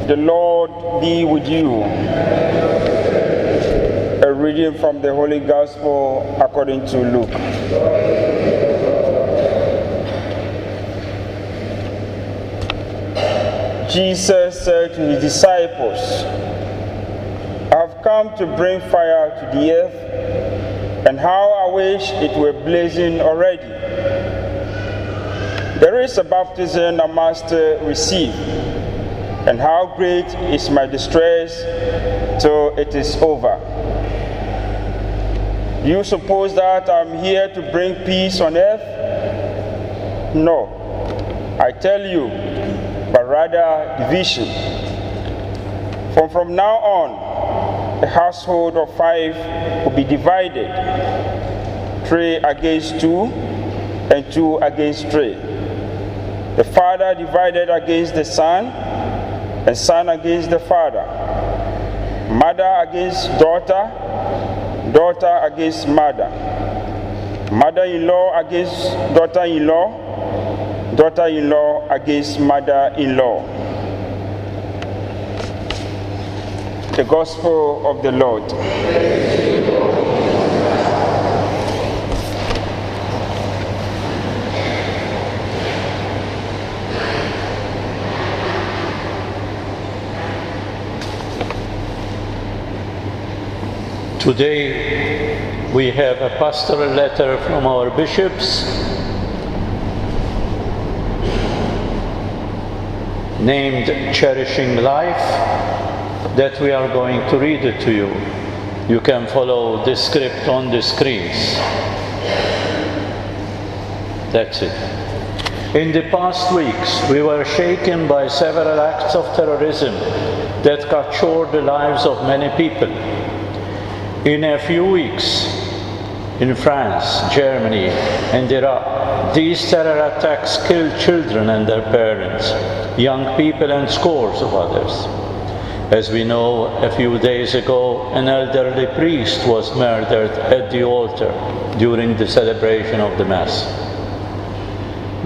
The Lord be with you. A reading from the Holy Gospel according to Luke. Jesus said to his disciples, I have come to bring fire to the earth, and how I wish it were blazing already. There is a baptism I must receive, and how great is my distress till it is over. Do you suppose that I'm here to bring peace on earth? No, I tell you, but rather division. For from now on, a household of 5 will be divided, 3 against 2, and 2 against 3. The father divided against the son, and son against the father. Mother against daughter, daughter against mother. Mother-in-law against daughter-in-law, daughter-in-law against mother-in-law. The Gospel of the Lord. Today we have a pastoral letter from our bishops named Cherishing Life that we are going to read it to you. You can follow the script on the screens. That's it. In the past weeks, we were shaken by several acts of terrorism that cut short the lives of many people. In a few weeks, in France, Germany, and Iraq, these terror attacks killed children and their parents, young people and scores of others. As we know, a few days ago, an elderly priest was murdered at the altar during the celebration of the Mass.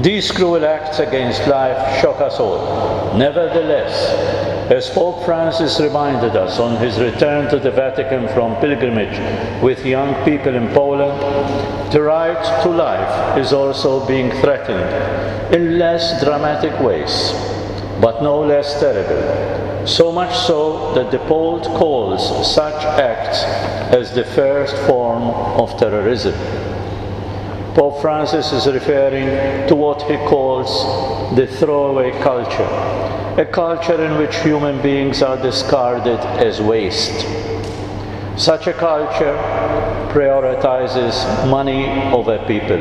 These cruel acts against life shock us all. Nevertheless, as Pope Francis reminded us on his return to the Vatican from pilgrimage with young people in Poland, the right to life is also being threatened in less dramatic ways, but no less terrible. So much so that the Pope calls such acts as the first form of terrorism. Pope Francis is referring to what he calls the throwaway culture, a culture in which human beings are discarded as waste. Such a culture prioritizes money over people.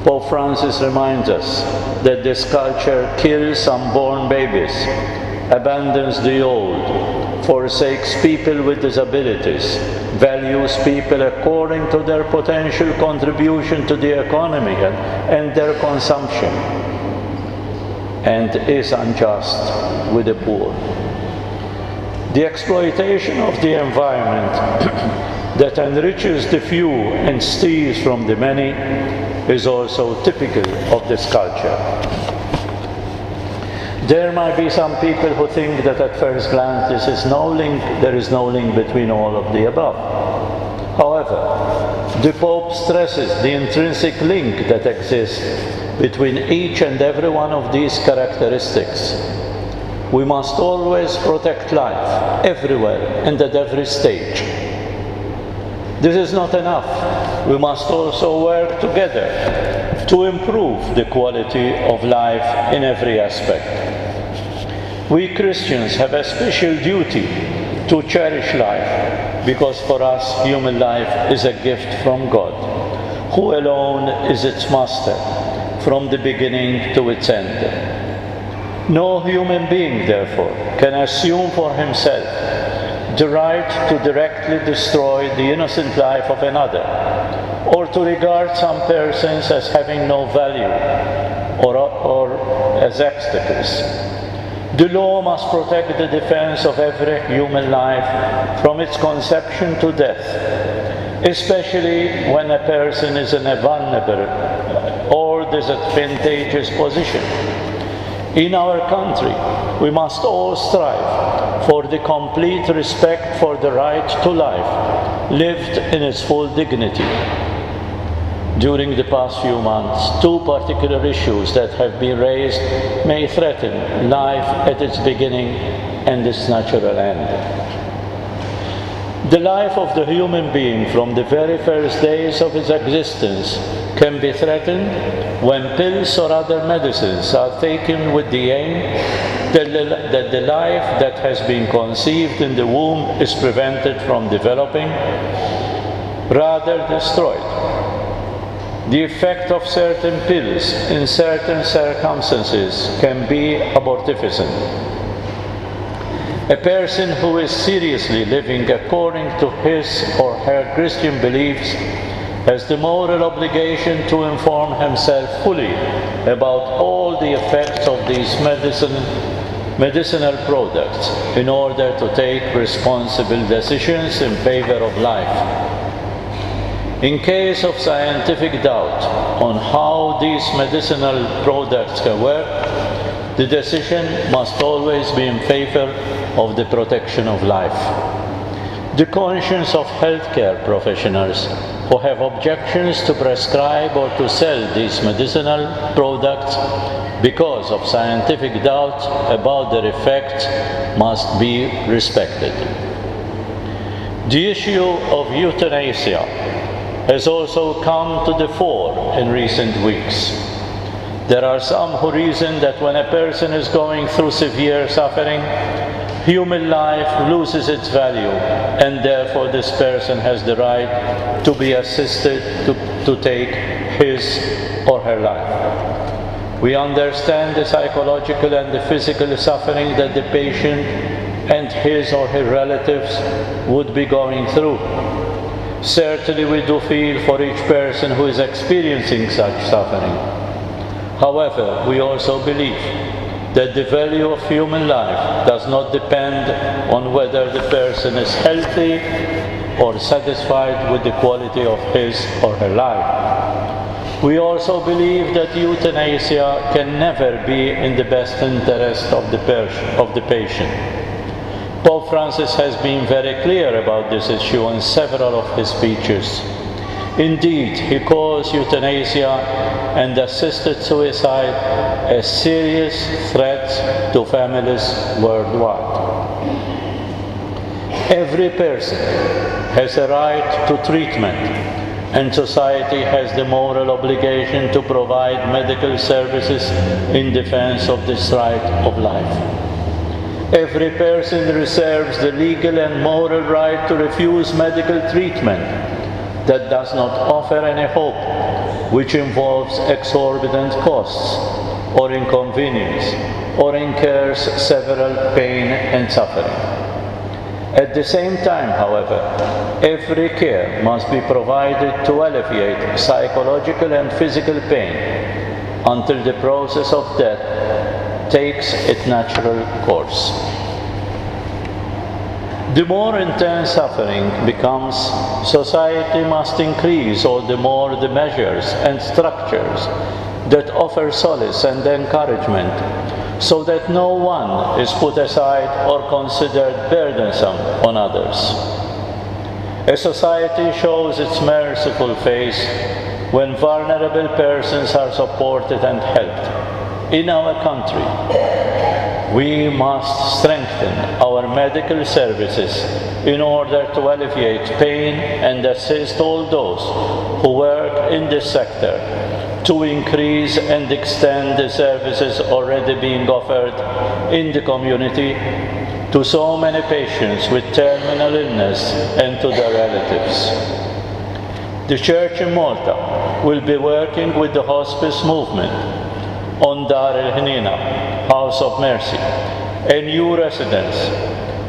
Pope Francis reminds us that this culture kills unborn babies, abandons the old, forsakes people with disabilities, values people according to their potential contribution to the economy and their consumption, and is unjust with the poor. The exploitation of the environment that enriches the few and steals from the many is also typical of this culture. There might be some people who think that at first glance there is no link between all of the above. However, the Pope stresses the intrinsic link that exists between each and every one of these characteristics. We must always protect life, everywhere and at every stage. This is not enough. We must also work together to improve the quality of life in every aspect. We Christians have a special duty to cherish life, because for us human life is a gift from God, who alone is its master, from the beginning to its end. No human being, therefore, can assume for himself the right to directly destroy the innocent life of another, or to regard some persons as having no value or as obstacles. The law must protect the defense of every human life from its conception to death, especially when a person is in a vulnerable or disadvantageous position. In our country, we must all strive for the complete respect for the right to life, lived in its full dignity. During the past few months, two particular issues that have been raised may threaten life at its beginning and its natural end. The life of the human being from the very first days of its existence can be threatened when pills or other medicines are taken with the aim that the life that has been conceived in the womb is prevented from developing, rather destroyed. The effect of certain pills in certain circumstances can be abortifacient. A person who is seriously living according to his or her Christian beliefs has the moral obligation to inform himself fully about all the effects of these medicinal products in order to take responsible decisions in favor of life. In case of scientific doubt on how these medicinal products can work, the decision must always be in favor of the protection of life. The conscience of healthcare professionals who have objections to prescribe or to sell these medicinal products because of scientific doubt about their effects must be respected. The issue of euthanasia has also come to the fore in recent weeks. There are some who reason that when a person is going through severe suffering, human life loses its value, and therefore this person has the right to be assisted to take his or her life. We understand the psychological and the physical suffering that the patient and his or her relatives would be going through. Certainly we do feel for each person who is experiencing such suffering. However, we also believe that the value of human life does not depend on whether the person is healthy or satisfied with the quality of his or her life. We also believe that euthanasia can never be in the best interest of the patient. Pope Francis has been very clear about this issue in several of his speeches. Indeed, he calls euthanasia and assisted suicide a serious threat to families worldwide. Every person has a right to treatment, and society has the moral obligation to provide medical services in defense of this right of life. Every person reserves the legal and moral right to refuse medical treatment that does not offer any hope, which involves exorbitant costs or inconvenience, or incurs several pain and suffering. At the same time, however, every care must be provided to alleviate psychological and physical pain until the process of death takes its natural course. The more intense suffering becomes, society must increase all the more the measures and structures that offer solace and encouragement, so that no one is put aside or considered burdensome on others. A society shows its merciful face when vulnerable persons are supported and helped. In our country, we must strengthen our medical services in order to alleviate pain and assist all those who work in this sector, to increase and extend the services already being offered in the community to so many patients with terminal illness and to their relatives. The Church in Malta will be working with the hospice movement on Dar el-Hinina, House of Mercy, a new residence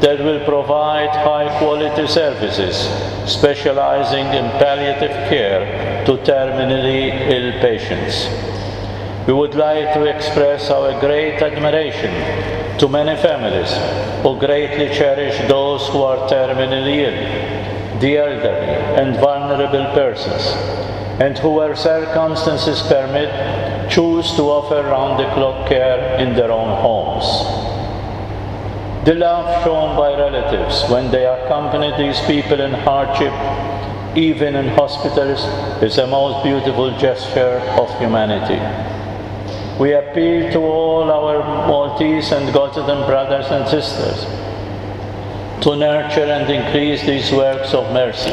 that will provide high-quality services specializing in palliative care to terminally ill patients. We would like to express our great admiration to many families who greatly cherish those who are terminally ill, the elderly and vulnerable persons, and who, where circumstances permit, choose to offer round-the-clock care in their own homes. The love shown by relatives when they accompany these people in hardship, even in hospitals, is the most beautiful gesture of humanity. We appeal to all our Maltese and Gotham brothers and sisters to nurture and increase these works of mercy,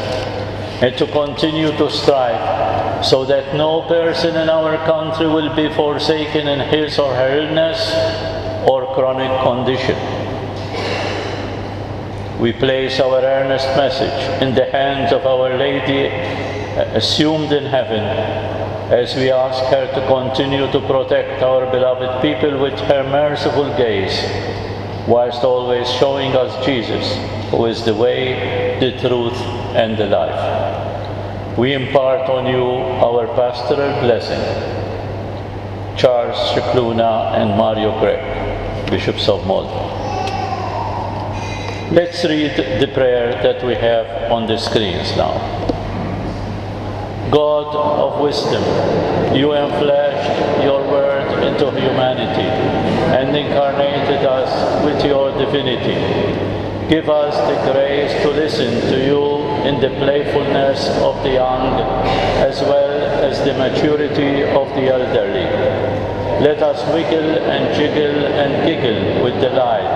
and to continue to strive so that no person in our country will be forsaken in his or her illness or chronic condition. We place our earnest message in the hands of Our Lady assumed in heaven, as we ask her to continue to protect our beloved people with her merciful gaze, whilst always showing us Jesus, who is the way, the truth, and the life. We impart on you our pastoral blessing. Charles Cicluna and Mario Grech, Bishops of Malta. Let's read the prayer that we have on the screens now. God of wisdom, you enfleshed your word into humanity and incarnated us with your divinity. Give us the grace to listen to you in the playfulness of the young as well as the maturity of the elderly. Let us wiggle and jiggle and giggle with delight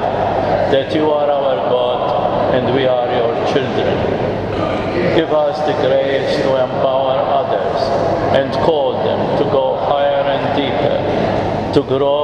that you are our God and we are your children. Give us the grace to empower others and call them to go higher and deeper, to grow